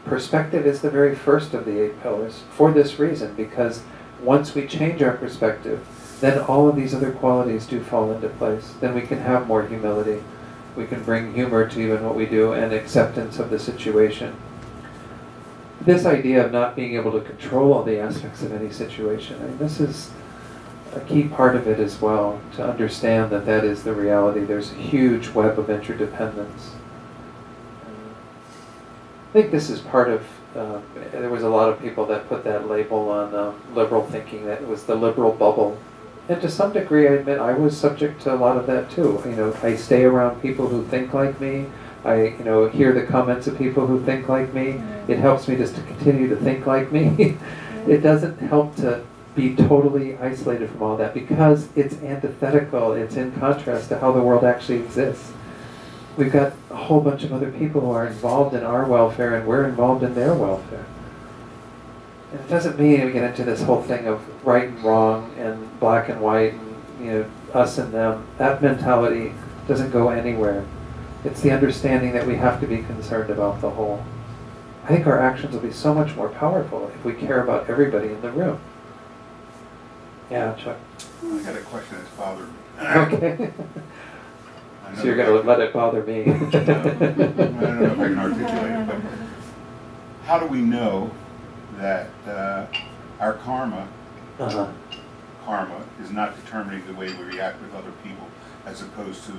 Perspective is the very first of the 8 pillars for this reason, because once we change our perspective, then all of these other qualities do fall into place. Then we can have more humility. We can bring humor to even what we do and acceptance of the situation. This idea of not being able to control all the aspects of any situation, I mean, this is a key part of it as well, to understand that that is the reality. There's a huge web of interdependence. I think this is part of, there was a lot of people that put that label on liberal thinking, that it was the liberal bubble. And to some degree, I admit, I was subject to a lot of that too. You know, I stay around people who think like me. I, hear the comments of people who think like me. It helps me just to continue to think like me. It doesn't help to be totally isolated from all that, because it's antithetical, it's in contrast to how the world actually exists. We've got a whole bunch of other people who are involved in our welfare, and we're involved in their welfare. And it doesn't mean we get into this whole thing of right and wrong and black and white and us and them. That mentality doesn't go anywhere. It's the understanding that we have to be concerned about the whole. I think our actions will be so much more powerful if we care about everybody in the room. Yeah, Chuck. I got a question that's bothered me. Okay. So you're going to let it bother me. I don't know if I can articulate it, but how do we know that our karma is not determining the way we react with other people, as opposed to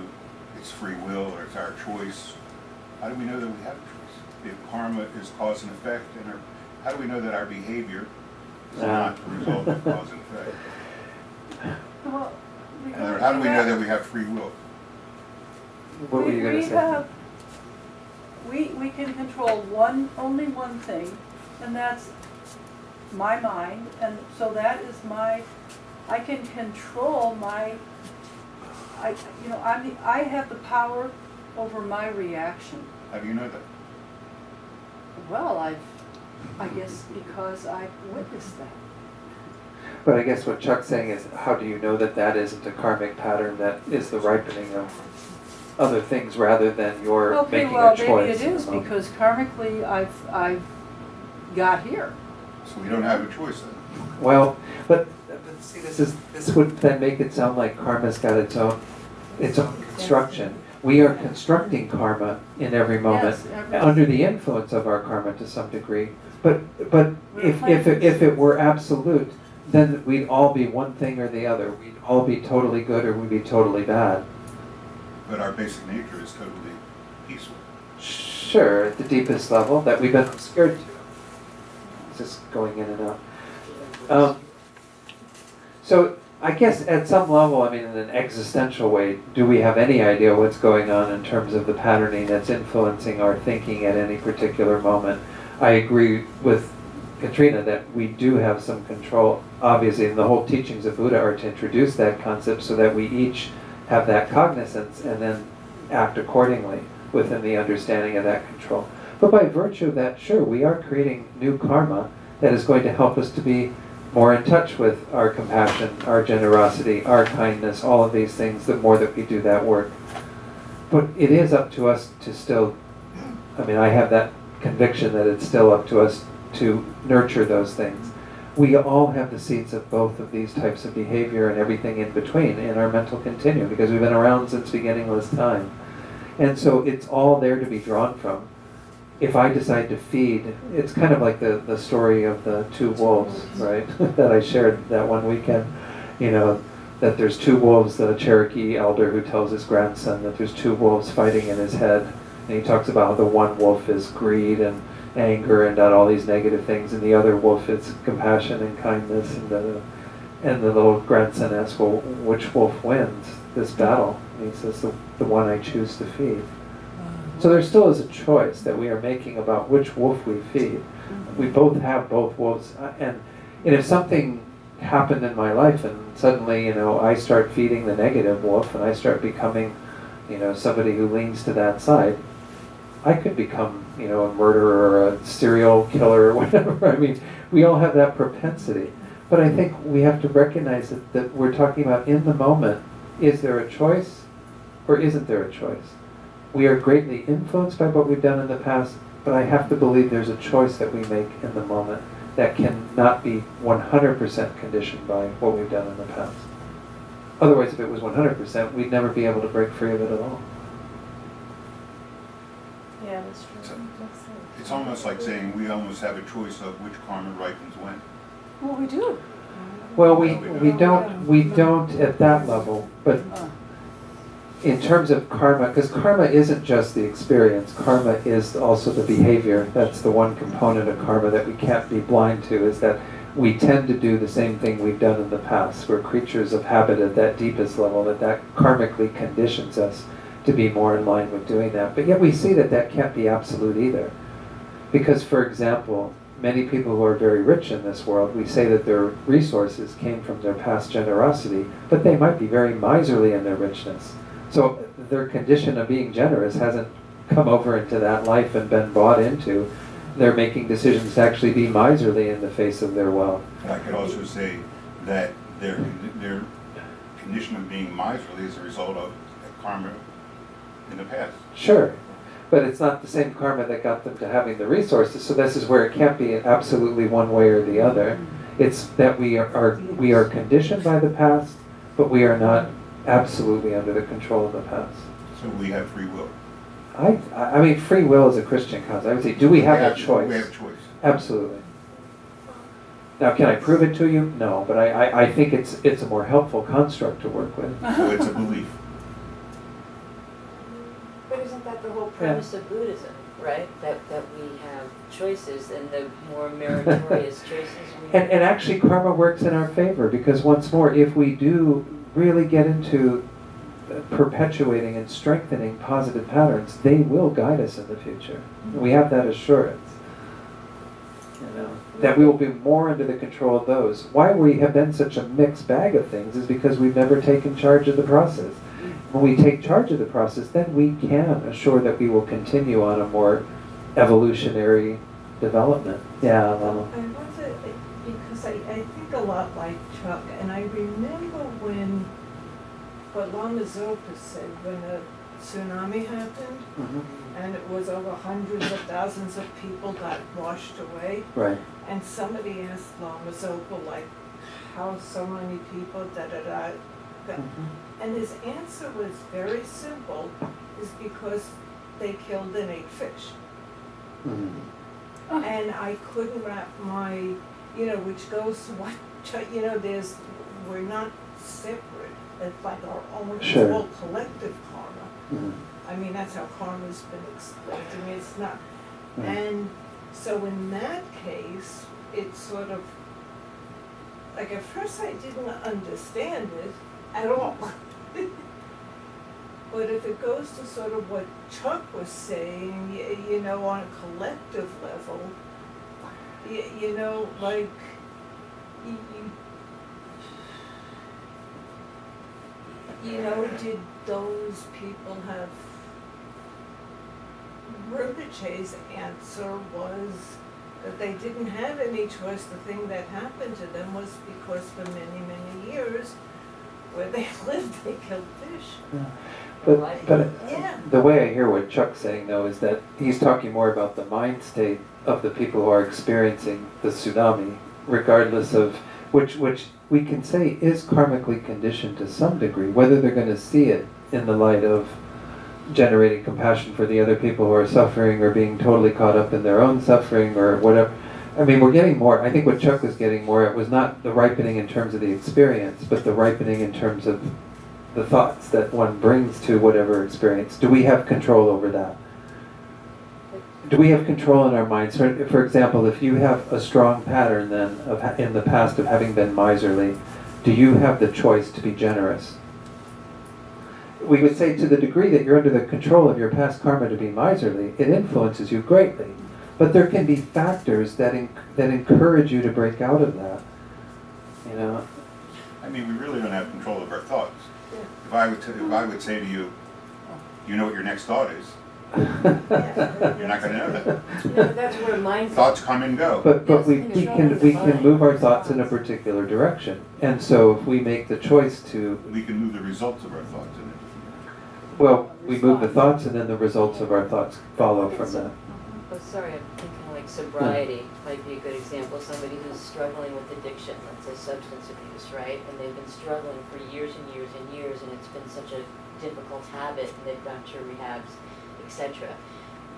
it's free will or it's our choice? How do we know that we have a choice? If karma is cause and effect, and how do we know that our behavior is not the result of cause and effect? Well, And how do we know that we have free will? What were you going to say? We can control only one thing, and that's my mind, and so that is I can control I have the power over my reaction. How do you know that? Well, I guess because I've witnessed that. But I guess what Chuck's saying is, how do you know that that isn't a karmic pattern that is the ripening of other things rather than your making a choice? Maybe it is, because karmically I've got here. So we don't have a choice then. Well, but see, this would then make it sound like karma's got its own construction. We are constructing karma in every moment, Yes, under the influence of our karma to some degree. But if it were absolute, then we'd all be one thing or the other. We'd all be totally good or we'd be totally bad. But our basic nature is totally peaceful. Sure, at the deepest level that we've been scared to. It's just going in and out. So I guess at some level, I mean, in an existential way, do we have any idea what's going on in terms of the patterning that's influencing our thinking at any particular moment? I agree with Katrina that we do have some control, obviously, and the whole teachings of Buddha are to introduce that concept so that we each have that cognizance and then act accordingly within the understanding of that control. But by virtue of that, sure, we are creating new karma that is going to help us to be more in touch with our compassion, our generosity, our kindness, all of these things, the more that we do that work. But it is up to us to still, I have that conviction that it's still up to us to nurture those things. We all have the seeds of both of these types of behavior and everything in between in our mental continuum, because we've been around since beginningless time. And so it's all there to be drawn from. If I decide to feed, it's kind of like the story of the two wolves, right? That I shared that one weekend. That there's two wolves, the Cherokee elder who tells his grandson that there's two wolves fighting in his head. And he talks about how the one wolf is greed and anger and all these negative things, and the other wolf is compassion and kindness. And the little grandson asks, well, which wolf wins this battle? And he says, the one I choose to feed. So there still is a choice that we are making about which wolf we feed. We both have both wolves. And if something happened in my life and suddenly, I start feeding the negative wolf and I start becoming, somebody who leans to that side, I could become, a murderer or a serial killer or whatever. We all have that propensity. But I think we have to recognize that we're talking about in the moment, is there a choice or isn't there a choice? We are greatly influenced by what we've done in the past, but I have to believe there's a choice that we make in the moment that cannot be 100% conditioned by what we've done in the past. Otherwise, if it was 100%, we'd never be able to break free of it at all. Yeah, that's So- true. It's almost like saying we almost have a choice of which karma ripens when. Well, we do. Well, we don't at that level, but in terms of karma, because karma isn't just the experience, karma is also the behavior. That's the one component of karma that we can't be blind to, is that we tend to do the same thing we've done in the past. We're creatures of habit at that deepest level, that karmically conditions us to be more in line with doing that. But yet we see that can't be absolute either. Because, for example, many people who are very rich in this world, we say that their resources came from their past generosity, but they might be very miserly in their richness. So their condition of being generous hasn't come over into that life and been bought into. They're making decisions to actually be miserly in the face of their wealth. I could also say that their condition of being miserly is a result of karma in the past. Sure, but it's not the same karma that got them to having the resources, so this is where it can't be absolutely one way or the other. It's that we are conditioned by the past, but we are not absolutely under the control of the past. So we have free will. I mean, free will is a Christian concept. I would say, do we have a choice? We have choice. Absolutely. Now, can I prove it to you? No, but I think it's a more helpful construct to work with. So it's a belief. But isn't that the whole premise of Buddhism, right? That we have choices, and the more meritorious choices we have. And actually, karma works in our favor, because once more, if we do really get into perpetuating and strengthening positive patterns, they will guide us in the future. We have that assurance. That we will be more under the control of those. Why we have been such a mixed bag of things is because we've never taken charge of the process. When we take charge of the process, then we can assure that we will continue on a more evolutionary development. Yeah, well, I wonder, because I think a lot like Chuck, and I remember when, what Lama Zopa said, when a tsunami happened, and it was over hundreds of thousands of people got washed away, right. and somebody asked Lama Zopa, like, how so many people, da-da-da, and his answer was very simple, is because they killed and ate fish. And I couldn't wrap my, which goes to what, we're not separate. It's like our own, Sure. it's all collective karma. I mean, that's how karma's been explained. I mean, it's not. And so in that case, it's sort of, like at first I didn't understand it at all. But if it goes to sort of what Chuck was saying, on a collective level, like, did those people have, Rinpoche's answer was that they didn't have any choice. The thing that happened to them was because for many, many years, where they lived, they killed fish. Yeah. But Yeah. the way I hear what Chuck's saying, though, is that he's talking more about the mind state of the people who are experiencing the tsunami, regardless of which we can say is karmically conditioned to some degree, whether they're going to see it in the light of generating compassion for the other people who are suffering, or being totally caught up in their own suffering, or whatever. I mean, we're getting more, I think what Chuck was getting more, it was not the ripening in terms of the experience, but the ripening in terms of the thoughts that one brings to whatever experience. Do we have control over that? Do we have control in our minds? For example, if you have a strong pattern then in the past of having been miserly, do you have the choice to be generous? We would say to the degree that you're under the control of your past karma to be miserly, it influences you greatly. But there can be factors that encourage you to break out of that. I mean, we really don't have control of our thoughts. Yeah. If I would say to you, you know what your next thought is, you're not going to know that. That's where mindful. Thoughts come and go. But we can move our thoughts in a particular direction. And so if we make the choice to, We can move the results of our thoughts in it. well, we move the thoughts and then the results of our thoughts follow from that. Oh, sorry, I'm thinking like like sobriety might be a good example. Somebody who's struggling with addiction, let's say substance abuse, right? And they've been struggling for years and years and years, and it's been such a difficult habit, and they've gone to rehabs, etc.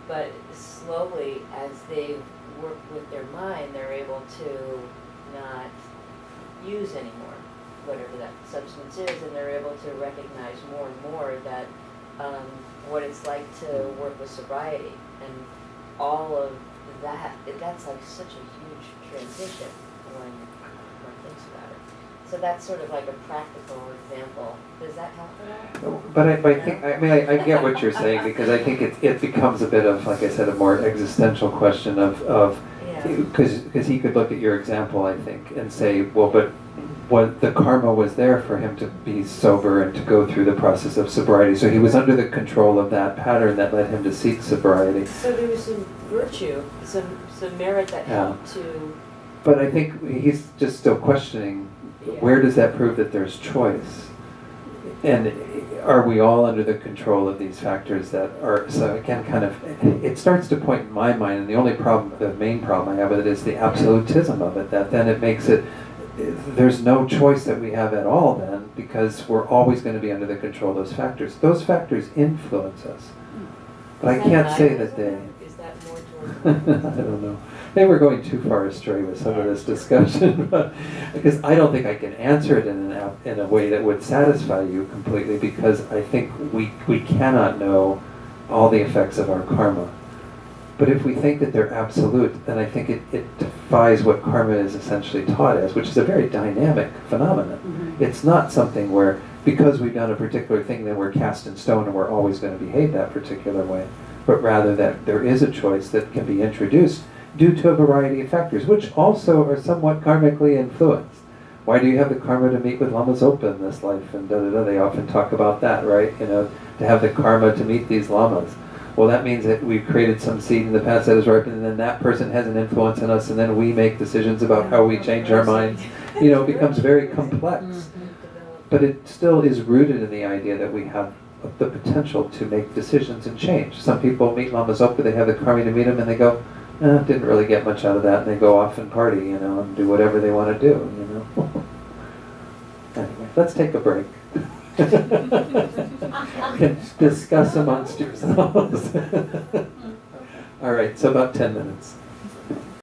But slowly, as they work with their mind, they're able to not use anymore, whatever that substance is, and they're able to recognize more and more that what it's like to work with sobriety, and all of that, that's like such a huge transition when one thinks about it. So that's sort of like a practical example. Does that help at all? But I think, I mean, I get what you're saying, because I think it becomes a bit of, like I said, a more existential question of because he could look at your example, I think, and say, well, but what the karma was there for him to be sober and to go through the process of sobriety. So he was under the control of that pattern that led him to seek sobriety. So there was some virtue, some merit that helped to... But I think he's just still questioning, where does that prove that there's choice? And are we all under the control of these factors that are, so again, kind of, it starts to point in my mind, and the only problem, the main problem I have with it is the absolutism of it, that then it makes it, there's no choice that we have at all then, because we're always going to be under the control of those factors. Those factors influence us. But I can't say that they... Is that more towards... I don't know. Maybe we're going too far astray with some of this discussion, because I don't think I can answer it in a way that would satisfy you completely, because I think we cannot know all the effects of our karma. But if we think that they're absolute, then I think it defies what karma is essentially taught as, which is a very dynamic phenomenon. Mm-hmm. It's not something where, because we've done a particular thing, then we're cast in stone and we're always going to behave that particular way. But rather that there is a choice that can be introduced due to a variety of factors, which also are somewhat karmically influenced. Why do you have the karma to meet with Lama Zopa in this life? And da-da-da, they often talk about that, right? You know, to have the karma to meet these lamas. Well, that means that we've created some seed in the past that is ripened, and then that person has an influence on us, and then we make decisions about how we change our minds. You know, it becomes very complex. But it still is rooted in the idea that we have the potential to make decisions and change. Some people meet Lama Zopa, they have the karma to meet him, and they go, didn't really get much out of that, and they go off and party, you know, and do whatever they want to do, you know. Anyway, let's take a break. Can discuss amongst yourselves. All right, so about 10 minutes.